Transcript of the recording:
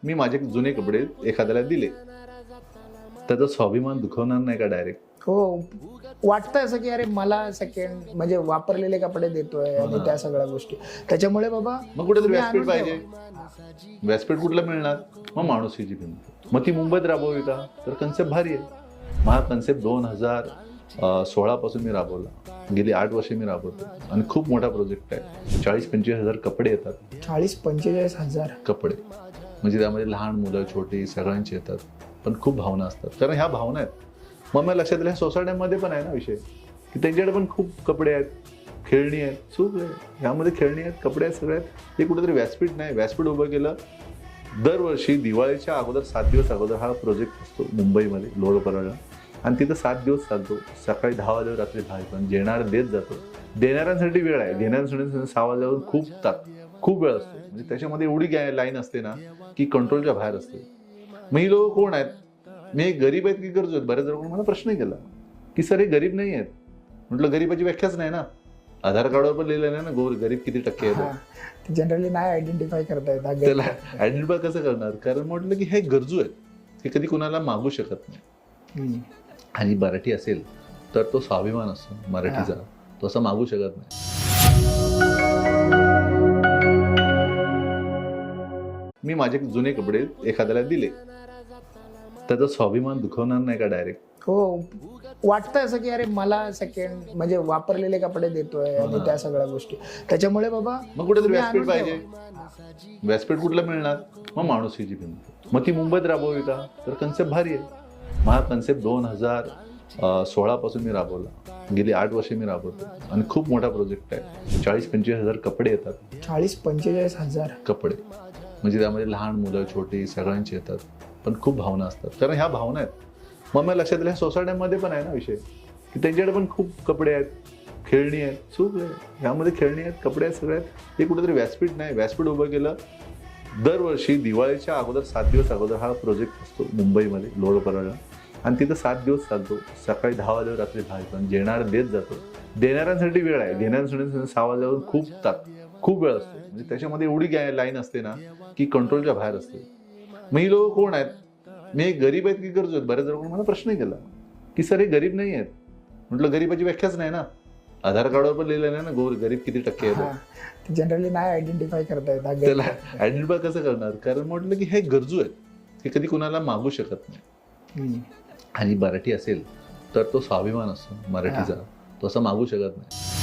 मी माझे जुने कपडे एखाद्याला दिले त्याचा स्वाभिमान दुखवणार नाही का डायरेक्ट? हो, वाटतं असं की अरे मला सेकंड म्हणजे वापरलेले कपडे देतोय आणि त्या सगळ्या गोष्टी त्याच्यामुळे बाबा मग कुठेतरी तुम्ही व्यासपीठ आणून पाहिजे. ठेवा. व्यासपीठ कुठलं मिळणार? मग माणुसकीची भिंत. मग ती मुंबईत राबवावी का? तर कन्सेप्ट भारी आहे. हा कन्सेप्ट 2016 पासून मी राबवला. गेली 8 वर्षे मी राबवतो आणि खूप मोठा प्रोजेक्ट आहे. 40-45 हजार कपडे येतात. 40-45 हजार कपडे म्हणजे त्यामध्ये लहान मुलं छोटी सगळ्यांची येतात. पण खूप भावना असतात, कारण ह्या भावना आहेत. मग मला लक्षात आलं सोसायट्यांमध्ये पण आहे ना विषय की त्यांच्याकडे पण खूप कपडे आहेत, खेळणी आहेत. चूक आहे, ह्यामध्ये खेळणी आहेत, कपडे आहेत, सगळे आहेत. ते कुठेतरी व्यासपीठ नाही. व्यासपीठ उभं केलं. दरवर्षी दिवाळीच्या अगोदर 7 दिवस अगोदर हा प्रोजेक्ट असतो मुंबईमध्ये लोअर परळला आणि तिथं 7 दिवस चालतो. सकाळी 10 वाजता रात्री 10 पण जेणार देत जातो. देणाऱ्यांसाठी वेळ आहे. देणाऱ्यांसाठी 6 वाजल्यावर खूप वेळ असतो. म्हणजे त्याच्यामध्ये एवढी लाईन असते ना की कंट्रोलच्या बाहेर असते. मग ही लोक कोण आहेत? मी एक गरीब आहेत की गरजू आहेत? बऱ्याच जणांनी मला प्रश्न केला की सर हे गरीब नाही आहेत. म्हटलं गरीबाची व्याख्याच नाही ना. आधार कार्डवर पण लिहिलं नाही ना गरीब किती टक्के आहेत. जनरली नाही आयडेंटिफाय करता येत. त्याला आयडेंटिफाय कसं करणार? कारण म्हटलं की हे गरजू आहेत. हे कधी कुणाला मागू शकत नाही. आणि मराठी असेल तर तो स्वाभिमान असतो मराठीचा, तो असं मागू शकत नाही. मी माझे जुने कपडे एखाद्याला दिले त्याचा स्वाभिमान दुखवणार नाही का डायरेक्ट? हो, वाटतं असं की अरे मला सेकंड म्हणजे वापरलेले कपडे देतोय आणि त्या सगळ्या गोष्टी त्याच्यामुळे बाबा मग कुठेतरी तुम्ही व्यासपीठ आणून पाहिजे. ठेवा. व्यासपीठ कुठलं मिळणार? मग माणुसकीची भिंत. मग ती मुंबईत राबवावी का? तर कन्सेप्ट भारी आहे. हा कन्सेप्ट 2016 पासून मी राबवला. गेली 8 वर्षे मी राबवतो आणि खूप मोठा प्रोजेक्ट आहे. 40-45 हजार कपडे येतात. 40-45 हजार कपडे म्हणजे त्यामध्ये लहान मुलं छोटी सगळ्यांची येतात. पण खूप भावना असतात, कारण ह्या भावना आहेत. मग मला लक्षात आलं सोसायट्यांमध्ये पण आहे ना विषय की त्यांच्याकडे पण खूप कपडे आहेत, खेळणी आहेत. चूक आहे, ह्यामध्ये खेळणी आहेत, कपडे आहेत, सगळे आहेत. ते कुठेतरी व्यासपीठ नाही. व्यासपीठ उभं केलं. दरवर्षी दिवाळीच्या अगोदर 7 दिवस अगोदर हा प्रोजेक्ट असतो मुंबईमध्ये लोअर परळला आणि तिथं 7 दिवस चालतो. सकाळी 10 वाजता रात्री 10 पण जेणार देत जातो. देणाऱ्यांसाठी वेळ आहे. देणाऱ्यांसाठी 6 वाजल्यावर खूप वेळ असतो. म्हणजे त्याच्यामध्ये एवढी लाईन असते ना की कंट्रोलच्या बाहेर असते. मग ही लोक कोण आहेत? मी एक गरीब आहेत की गरजू आहेत? बऱ्याच जणांनी मला प्रश्न केला की सर हे गरीब नाही आहेत. म्हटलं गरीबाची व्याख्याच नाही ना. आधार कार्डवर पण लिहिलं नाही ना गरीब किती टक्के आहेत. जनरली नाही आयडेंटिफाय करता येत. त्याला आयडेंटिफाय कसं करणार? कारण म्हटलं की हे गरजू आहेत. हे कधी कुणाला मागू शकत नाही. आणि मराठी असेल तर तो स्वाभिमान असतो मराठीचा, तो असं मागू शकत नाही.